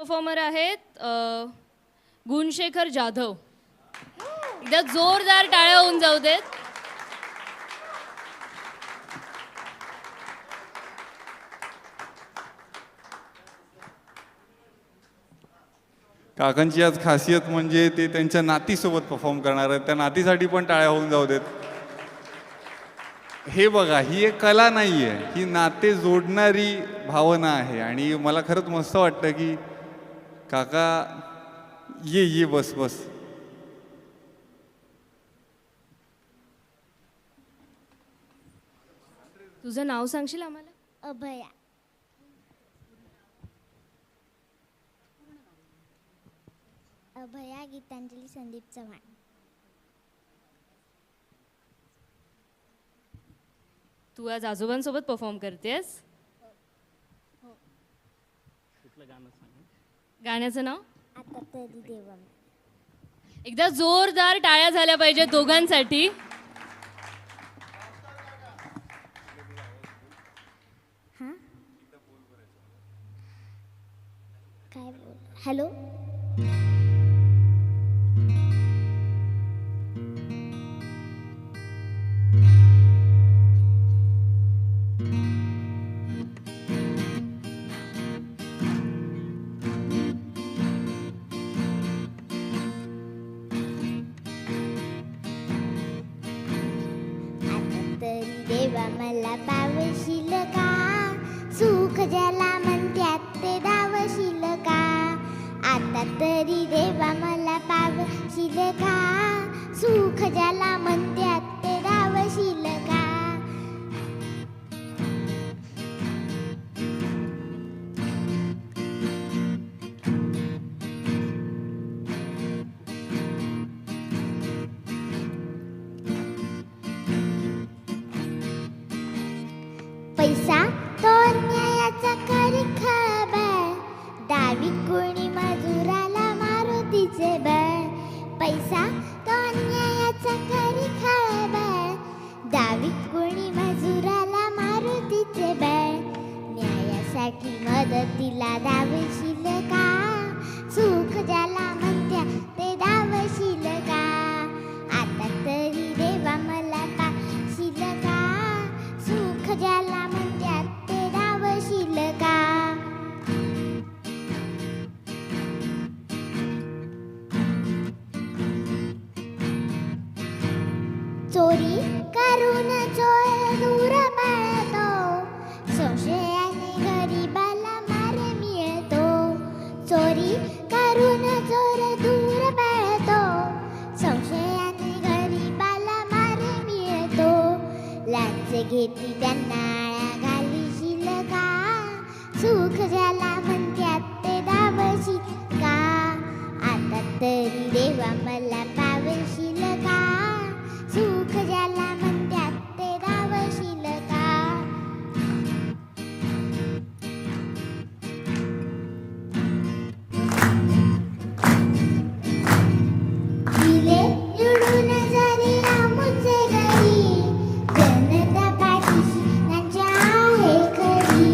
Performer आहेत गुणशेखर जाधव. एकदा जोरदार टाळ्या होऊन जाऊ देत. काकांची आज खासियत म्हणजे ते त्यांच्या नातीसोबत परफॉर्म करणार आहेत. त्या नातीसाठी पण टाळ्या होऊन जाऊ देत. हे बघा, ही एक कला नाही आहे, ही नाते जोडणारी भावना आहे. आणि मला खरंच मस्त वाटतं की काका ये बस बस. तुझं नाव सांगशील आम्हाला? अभया. अभया गीतांजली संदीप चव्हाण. तू आज आजोबांसोबत परफॉर्म करतेस. गाण्याचं नाव? आता तरी देवा. एकदा जोरदार टाळ्या झाल्या पाहिजेत दोघांसाठी. हां काय बोल. हॅलो. देवा मला पावशील का, सुख ज्याला म्हणत्यात ते दावशील का. आता तरी देवा मला पावशील का, सुख ज्याला म्हणत्यात ते दावशील का. पैसा तो न्यायाचा खरी खबर, डावी कोणी मजुराला मारुतीचे बळ. पैसा तो न्यायाचा खरी खबर, डावी कोणी मजुराला मारुतीचे बळ. न्यायासाठी मदतीला धावशील का, सुख ज्याला म्हणत्या ते धावशील का. आता तरी देवा मला पाशील का, सुख ज्याला म्हणत्यात ते धावशील का. चोरी करून चोर दूर पळतो, संशयाने गरीबाला मार मिळतो. चोरी करून चोर दूर पळतो, संशयाने गरीबाला मार मिळतो. लाच घेतली त्यांना आळा घालीशील का, सुख ज्याला म्हणत्यात ते दावशील का. आता तरी देवा मला पावशील का, सुख ज्याला म्हणत्यात ते दावशील का. दिले निवडून जरी आमुचे घरी, जनता पाठीशी त्यांच्या आहे खरी.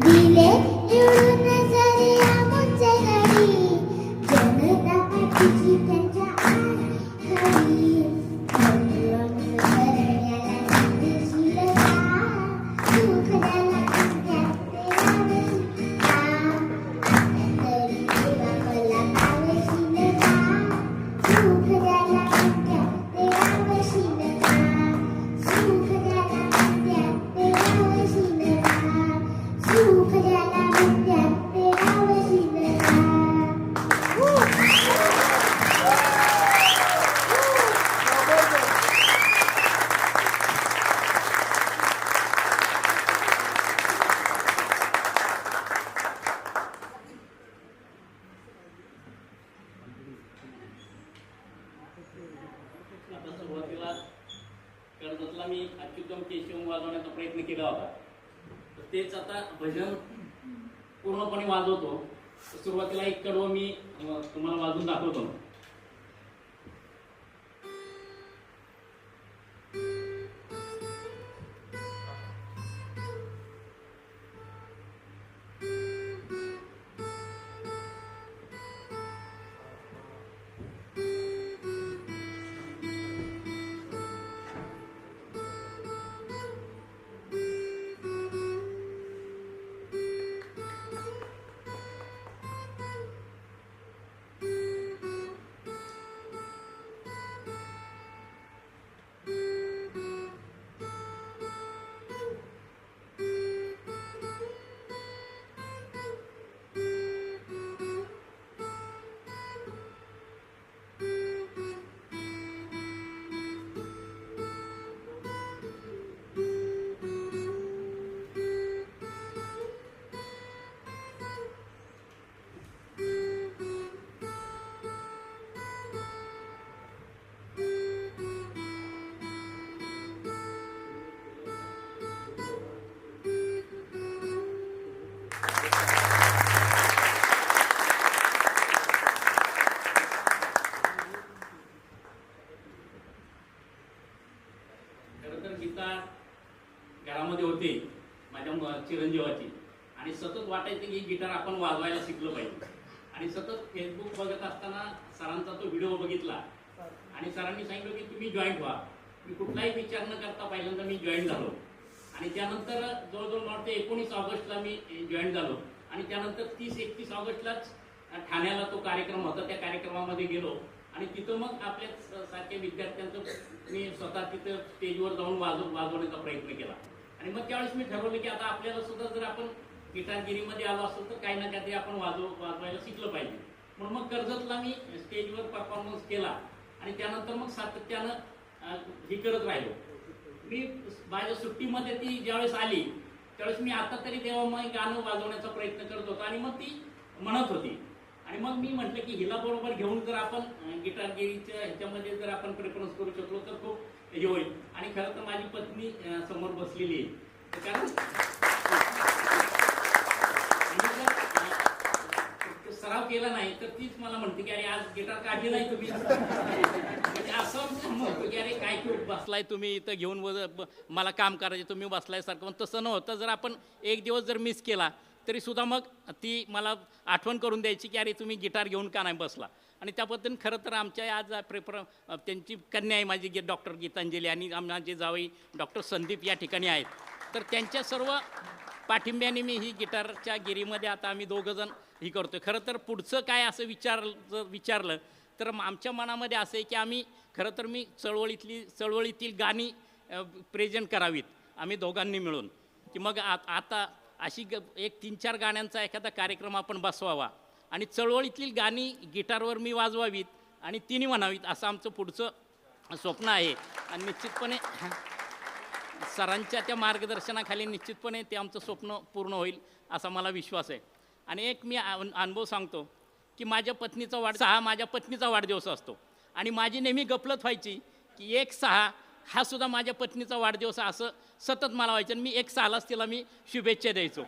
दिले निवडून जरी आमुचे घरी, जनता पाठीशी त्यांच्या आहे खरी. सुरुवातीला कर्जतला मी अत्युत्तम केशव वाजवण्याचा प्रयत्न केला होता. तर तेच आता भजन पूर्णपणे वाजवतो. सुरुवातीला एक कडवं मी तुम्हाला वाजवून दाखवतो. खरं तर गीता घरामध्ये होते माझ्या चिरंजीवाची आणि सतत वाटायचं की गिटार आपण वाजवायला शिकलं पाहिजे आणि सतत फेसबुक बघत असताना सरांचा तो व्हिडिओ बघितला आणि सरांनी सांगितलं की तुम्ही जॉईंट व्हा. मी कुठलाही विचार न करता पहिल्यांदा मी जॉईन झालो आणि त्यानंतर जवळजवळ मला वाटतं 19 ऑगस्टला मी जॉईन झालो आणि त्यानंतर 30-31 ऑगस्टलाच ठाण्याला तो कार्यक्रम होता. त्या कार्यक्रमामध्ये गेलो आणि तिथं मग आपल्या सारख्या विद्यार्थ्यांचं मी स्वतः तिथं स्टेजवर जाऊन वाजवण्याचा प्रयत्न केला आणि मग त्यावेळेस मी ठरवलं की आता आपल्याला सुद्धा जर आपण गिटारगिरीमध्ये आलो असतो तर काही ना काहीतरी आपण वाजवायला शिकलं पाहिजे. म्हणून मग कर्जतला मी स्टेजवर परफॉर्मन्स केला आणि त्यानंतर मग सातत्यानं हे करत राहिलो. मी माझ्या सुट्टीमध्ये ती ज्यावेळेस आली त्यावेळेस मी आता तरी तेव्हा मग गाणं वाजवण्याचा प्रयत्न करत होतो आणि मग ती म्हणत होती आणि मग मी म्हटलं की हिला बरोबर घेऊन जर आपण गिटारगिरीच्या ह्याच्यामध्ये जर आपण प्रेफरन्स करू शकलो तर खूप हे होईल. आणि खरं तर माझी पत्नी समोर बसलेली आहे कारण सराव केला नाही तर तीच मला म्हणते की अरे आज गिटार काढली नाही तुम्ही म्हणजे असं म्हणतो की अरे काय बसलाय तुम्ही इथं घेऊन मला काम करायचे तुम्ही बसलाय सारखं. पण तसं नव्हतं. जर आपण एक दिवस जर मिस केला तरी सुद्धा मग ती मला आठवण करून द्यायची की अरे तुम्ही गिटार घेऊन का नाही बसला. आणि त्या पद्धतीने खरं तर आमच्या आज त्यांची कन्या आहे माझी डॉक्टर गीतांजली आणि आमचे जावई डॉक्टर संदीप या ठिकाणी आहेत. तर त्यांच्या सर्व पाठिंब्याने मी ही गिटारच्या गिरीमध्ये आता आम्ही दोघंजण ही करतोय. खरं तर पुढचं काय असं विचारलं तर आमच्या मनामध्ये असं आहे की आम्ही खरं तर मी चळवळीतील गाणी प्रेझेंट करावीत आम्ही दोघांनी मिळून की मग आता अशी एक 3-4 गाण्यांचा एखादा कार्यक्रम आपण बसवावा आणि चळवळीतील गाणी गिटारवर मी वाजवावीत आणि तिन्ही म्हणावीत असं आमचं पुढचं स्वप्न आहे. आणि निश्चितपणे सरांच्या त्या मार्गदर्शनाखाली निश्चितपणे ते आमचं स्वप्न पूर्ण होईल असा मला विश्वास आहे. आणि एक मी अनुभव सांगतो की माझ्या पत्नीचा वाढदिवस असतो आणि माझी नेहमी गफलत व्हायची की 1/6 हा सुद्धा माझ्या पत्नीचा वाढदिवस असं सतत मला व्हायचं आणि मी 1/6लाच तिला मी शुभेच्छा द्यायचो.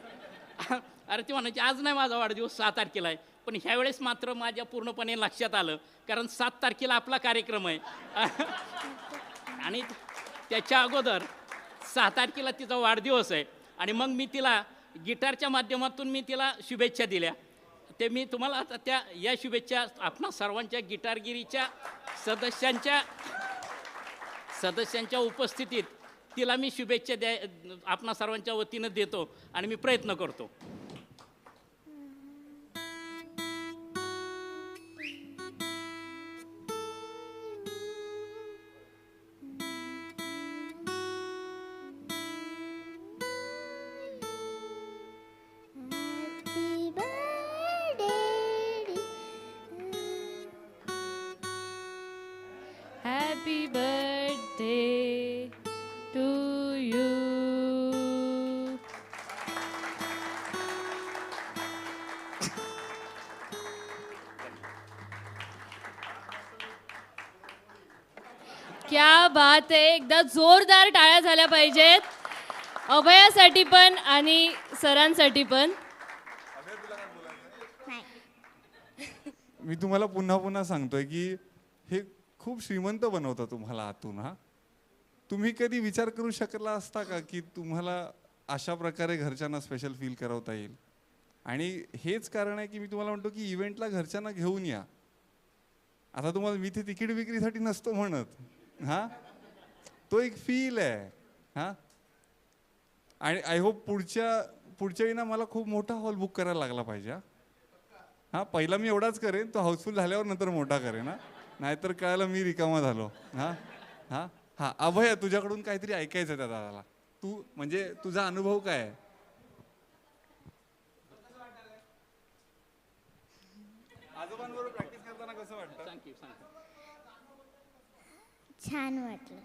अरे ती म्हणायची आज नाही माझा वाढदिवस 6 तारखेला आहे. पण ह्यावेळेस मात्र माझ्या पूर्णपणे लक्षात आलं कारण 7 तारखेला आपला कार्यक्रम आहे आणि त्याच्या अगोदर 6 तारखेला तिचा वाढदिवस आहे आणि मग मी तिला गिटारच्या माध्यमातून मी तिला शुभेच्छा दिल्या. ते मी तुम्हाला आता या शुभेच्छा आपणा सर्वांच्या गिटारगिरीच्या सदस्यांच्या उपस्थितीत तिला मी शुभेच्छा आपणा सर्वांच्या वतीनं देतो आणि मी प्रयत्न करतो. Happy birthday to you. क्या बात आहे. एकदा जोरदार टाळ्या झाल्या पाहिजेत अभयासाठी पण आणि सरांसाठी पण. मी तुम्हाला पुन्हा पुन्हा सांगतोय की हे खूप श्रीमंत बनवतं तुम्हाला आतून. हा तुम्ही कधी विचार करू शकला असता का की तुम्हाला अशा प्रकारे घरच्यांना स्पेशल फील करवता येईल. आणि हेच कारण आहे की मी तुम्हाला म्हणतो की इव्हेंटला घरच्यांना घेऊन या. आता तुम्हाला मी ते तिकीट विक्रीसाठी नसतो म्हणत. हा तो एक फील आहे. हा आणि आय होप पुढच्या वेळी ना मला खूप मोठा हॉल बुक करायला लागला पाहिजे. हा पहिला मी एवढाच करेन तो हाऊसफुल झाल्यावर नंतर मोठा करेन. हा नाहीतर कळायला मी रिकामा झालो. हा हा हा अभय तुझ्याकडून काहीतरी ऐकायचं त्या दादाला. तू म्हणजे तुझा अनुभव काय आहे. आजोबांबरोबर प्रॅक्टिस करताना कसं वाटतं. छान वाटलं.